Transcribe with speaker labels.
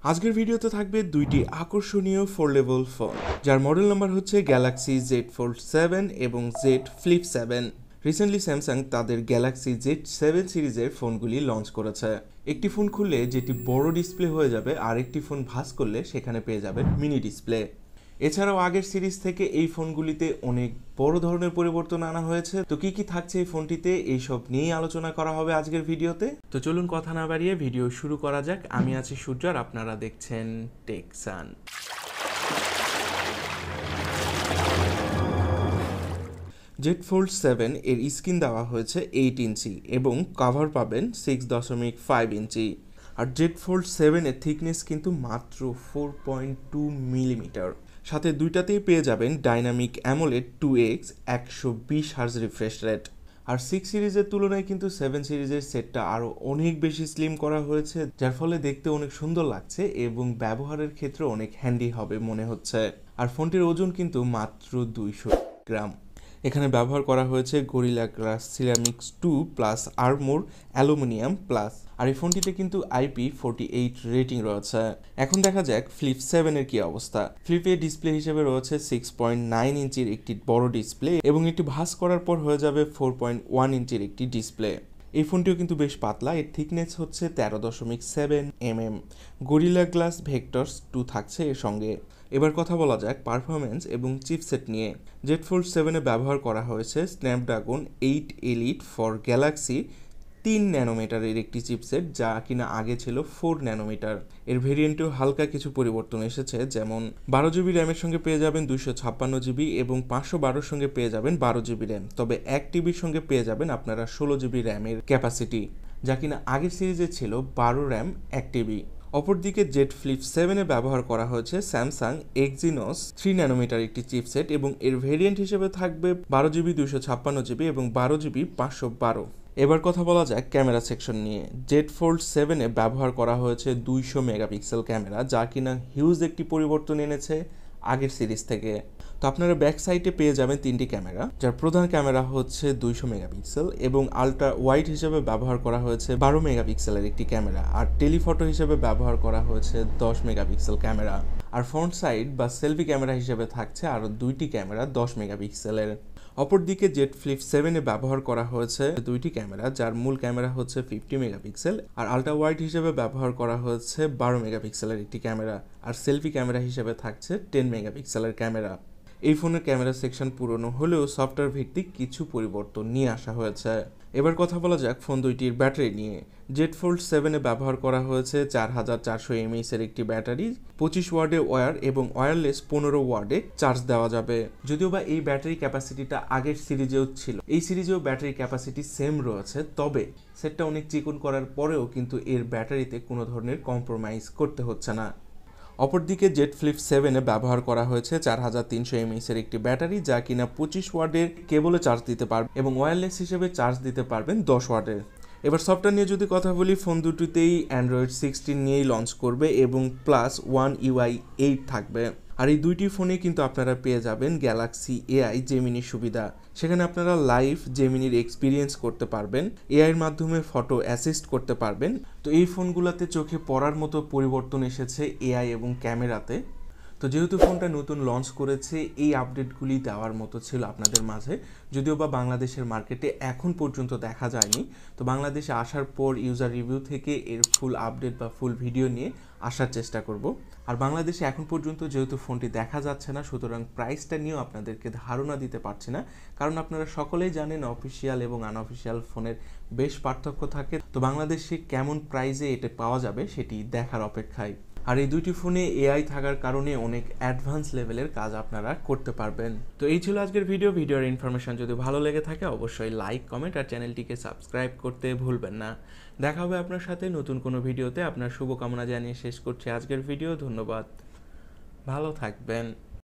Speaker 1: আজকের ভিডিওতে থাকবে দুইটি আকর্ষণীয় ফোল্ডেবল ফোন, যার মডেল নাম্বার হচ্ছে গ্যালাক্সি জেড ফোল্ড 7 এবং জেড ফ্লিপ 7। রিসেন্টলি স্যামসাং তাদের গ্যালাক্সি জেড 7 সিরিজের ফোনগুলি লঞ্চ করেছে। একটি ফোন খুললে যেটি বড় ডিসপ্লে হয়ে যাবে, আর একটি ফোন ভাঁজ করলে সেখানে পেয়ে যাবেন মিনি ডিসপ্লে। এছাড়াও আগের সিরিজ থেকে এই ফোনগুলিতে অনেক বড় ধরনের পরিবর্তন আনা হয়েছে। তো কি কি থাকছে এই ফোনটিতে, এইসব নিয়েই আলোচনা করা হবে আজকের ভিডিওতে। তো চলুন কথা না বাড়িয়ে ভিডিও শুরু করা যাক। আমি আছি সূর্য আর আপনারা দেখছেন টেকসান। জেড ফোল্ড 7 এর স্ক্রিন দেওয়া হয়েছে 8 ইঞ্চি এবং কভার পাবেন 6.5 ইঞ্চি। আর জেড ফোল্ড 7 এর থিকনেস কিন্তু মাত্র 4.2 মিলিমিটার। সাথে দুইটাতেই পেয়ে যাবেন dynamic AMOLED 2x 120 hertz refresh rate. আর 6 সিরিজের তুলনায় কিন্তু 7 সিরিজের সেটটা আরও অনেক বেশি স্লিম করা হয়েছে, যার ফলে দেখতে অনেক সুন্দর লাগছে এবং ব্যবহারের ক্ষেত্রে অনেক হ্যান্ডি হবে মনে হচ্ছে। আর ফোনটির ওজন কিন্তু মাত্র 200 গ্রাম। এখানে ব্যবহার করা হয়েছে Gorilla Glass Ceramics 2 plus armour aluminium plus. আর এই ফোনটিতে কিন্তু IP48 রেটিং রয়েছে। এখন দেখা যাক ফ্লিপ 7 এর কি অবস্থা। ফ্লিপের ডিসপ্লে হিসেবে রয়েছে 6.9 ইঞ্চির একটি বড় ডিসপ্লে এবং এটি ভাঁজ করার পর হয়ে যাবে 4.1 ইঞ্চির একটি ডিসপ্লে। এই ফোনটিও কিন্তু বেশ পাতলা, এর থিকনেস হচ্ছে 13.7 mm। গরিলা গ্লাস ভেক্টরস 2 থাকছে এর সঙ্গে। এবার কথা বলা যাক পারফরমেন্স এবং চিপসেট নিয়ে। জেড ফোল্ড 7 এ ব্যবহার করা হয়েছে স্ন্যাপড্রাগন 8 এলিট ফর গ্যালাক্সি 3 ন্যানোমিটারের একটি চিপসেট, যা কিনা আগে ছিল 4 ন্যানোমিটার। এর ভেরিয়েন্টেও হালকা কিছু পরিবর্তন এসেছে, যেমন 12 জিবি র্যামের সঙ্গে পেয়ে যাবেন 256 জিবি এবং 512 সঙ্গে পেয়ে যাবেন 12 জিবি র্যাম। তবে 1 টিবির সঙ্গে পেয়ে যাবেন আপনারা 16 জিবি র্যামের ক্যাপাসিটি, যা কিনা আগের সিরিজে ছিল 12 র্যাম 1 টিবি। অপরদিকে জেড ফ্লিপ 7 এ ব্যবহার করা হয়েছে স্যামসাং এক্সিনোস 3 ন্যানোমিটার একটি চিপসেট এবং এর ভেরিয়েন্ট হিসেবে থাকবে 12 জিবি 256 জিবি এবং 12 জিবি 512। এবার কথা বলা যাক ক্যামেরা সেকশন নিয়ে। জেড ফোল্ড 7 এ ব্যবহার করা হয়েছে 200 মেগাপিক্সেল ক্যামেরা, যা কিনা হিউজ একটি পরিবর্তন এনেছে আগের সিরিজ থেকে। তো আপনারা ব্যাক সাইডে পেয়ে যাবেন 3টি ক্যামেরা, যার প্রধান ক্যামেরা হচ্ছে 200 মেগাপিক্সেল এবং আলট্রা ওয়াইড হিসেবে ব্যবহার করা হয়েছে 12 মেগাপিক্সেলের একটি ক্যামেরা। আর টেলিফটো হিসেবে ব্যবহার করা হয়েছে 10 মেগাপিক্সেল ক্যামেরা। আর ফ্রন্ট সাইড বা সেলফি ক্যামেরা হিসেবে থাকছে আরও 2টি ক্যামেরা 10 মেগাপিক্সেলের। অপরদিকে জেড ফ্লিপ 7 এ ব্যবহার করা হয়েছে 2টি ক্যামেরা, যার মূল ক্যামেরা হচ্ছে 50 মেগাপিক্সেল আর আলট্রা ওয়াইড হিসেবে ব্যবহার করা হয়েছে 12 মেগাপিক্সেলের একটি ক্যামেরা। আর সেলফি ক্যামেরা হিসেবে থাকছে 10 মেগাপিক্সেলের ক্যামেরা। এই ফোনের ক্যামেরা সেকশন পুরনো হলেও সফটওয়্যার ভিত্তিক কিছু পরিবর্তন নিয়ে আসা হয়েছে। এবার কথা বলা যাক ফোন দুইটির ব্যাটারি নিয়ে। জেড ফোল্ড 7 এ ব্যবহার করা হয়েছে 4400 mAh এর একটি ব্যাটারি, 25 ওয়ার্ডে ওয়্যার এবং ওয়্যারলেস 15 ওয়ার্ডে চার্জ দেওয়া যাবে। যদিও বা এই ব্যাটারি ক্যাপাসিটিটা আগের সিরিজেও ছিল, এই সিরিজেও ব্যাটারি ক্যাপাসিটি সেম রয়েছে, তবে সেটটা অনেক চিকন করার পরেও কিন্তু এর ব্যাটারিতে কোনো ধরনের কম্প্রোমাইজ করতে হচ্ছে না। অপরদিকে জেড ফ্লিপ 7 এ ব্যবহার করা হয়েছে 4300 mAh এর একটি ব্যাটারি, যা কিনা 25 ওয়ার্ডের কেবলে চার্জ দিতে পারবে এবং ওয়্যারলেস হিসেবে চার্জ দিতে পারবেন 10 ওয়ার্ডের। এবার সফটওয়্যার নিয়ে যদি কথা বলি, ফোন দুটিতেই অ্যান্ড্রয়েড 16 নিয়েই লঞ্চ করবে এবং প্লাস 1 UI 8 থাকবে। আর এই দুইটি ফোনে কিন্তু আপনারা পেয়ে যাবেন গ্যালাক্সি এআই জেমিনি সুবিধা। সেখানে আপনারা লাইভ জেমিনির এক্সপিরিয়েন্স করতে পারবেন, এআইয়ের মাধ্যমে ফটো অ্যাসিস্ট করতে পারবেন। তো এই ফোনগুলোতে চোখে পড়ার মতো পরিবর্তন এসেছে এআই এবং ক্যামেরাতে। তো যেহেতু ফোনটা নতুন লঞ্চ করেছে, এই আপডেটগুলি দেওয়ার মতো ছিল আপনাদের মাঝে। যদিও বা বাংলাদেশের মার্কেটে এখন পর্যন্ত দেখা যায়নি, তো বাংলাদেশে আসার পর ইউজার রিভিউ থেকে এর ফুল আপডেট বা ফুল ভিডিও নিয়ে আসার চেষ্টা করব। আর বাংলাদেশে এখন পর্যন্ত যেহেতু ফোনটি দেখা যাচ্ছে না, সুতরাং প্রাইসটা নিয়েও আপনাদেরকে ধারণা দিতে পারছি না, কারণ আপনারা সকলেই জানেন অফিসিয়াল এবং আনঅফিসিয়াল ফোনের বেশ পার্থক্য থাকে। তো বাংলাদেশে কেমন প্রাইসে এটা পাওয়া যাবে সেটি দেখার অপেক্ষায়। আর এই দুইটি ফোনে এআই থাকার কারণে অনেক অ্যাডভান্স লেভেলের কাজ আপনারা করতে পারবেন। তো এই ছিল আজকের ভিডিওর ইনফরমেশন যদি ভালো লেগে থাকে অবশ্যই লাইক, কমেন্ট আর চ্যানেলটিকে সাবস্ক্রাইব করতে ভুলবেন না। দেখা হবে আপনার সাথে নতুন কোনো ভিডিওতে। আপনার শুভকামনা জানিয়ে শেষ করছি আজকের ভিডিও। ধন্যবাদ, ভালো থাকবেন।